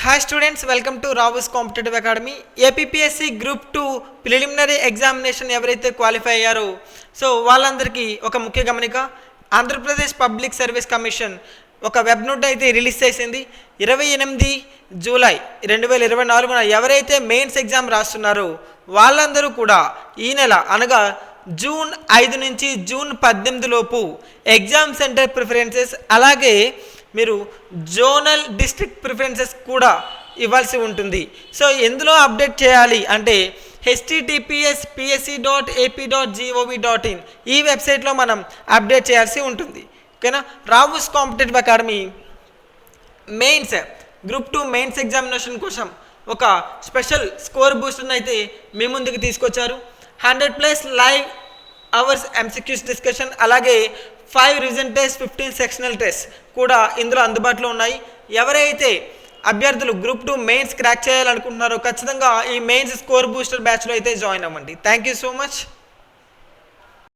Hi students, welcome to Rao's competitive academy. APSC group 2 preliminary examination ఎవరైతే qualify అయ్యారో so వాళ్ళందరికీ ఒక ముఖ్య గమనిక. ఆంధ్రప్రదేశ్ పబ్లిక్ సర్వీస్ కమిషన్ ఒక వెబ్ నోట్ అయితే రిలీజ్ చేసింది. 28 జూలై 2024 ఎవరైతే మెయిన్స్ ఎగ్జామ్ రాస్తున్నారో వాళ్ళందరూ కూడా ఈ నెల అనగా జూన్ 5 నుంచి జూన్ 18 లోపు ఎగ్జామ్ సెంటర్ ప్రిఫరెన్సెస్ అలాగే మీరు జోనల్ డిస్ట్రిక్ట్ ప్రిఫరెన్సెస్ కూడా ఇవ్వాల్సి ఉంటుంది. సో ఎందులో అప్డేట్ చేయాలి అంటే https://psc.ap.gov.in ఈ వెబ్సైట్లో మనం అప్డేట్ చేయాల్సి ఉంటుంది. ఓకేనా. Rao's competitive academy mains group 2 mains examination కోసం ఒక స్పెషల్ స్కోర్ బూస్టర్ని అయితే మీ ముందుకు తీసుకొచ్చారు. 100+ లైవ్ అవర్స్ ఎంసీక్యూస్ డిస్కషన్ అలాగే 5 రివిజన్ టెస్ట్ 15 సెక్షనల్ టెస్ట్ కూడా ఇందులో అందుబాటులో ఉన్నాయి. ఎవరైతే అభ్యర్థులు గ్రూప్ 2 మెయిన్స్ క్రాక్ చేయాలనుకుంటున్నారో ఖచ్చితంగా ఈ మెయిన్స్ స్కోర్ బూస్టర్ బ్యాచ్లో అయితే జాయిన్ అవ్వండి. Thank you so much.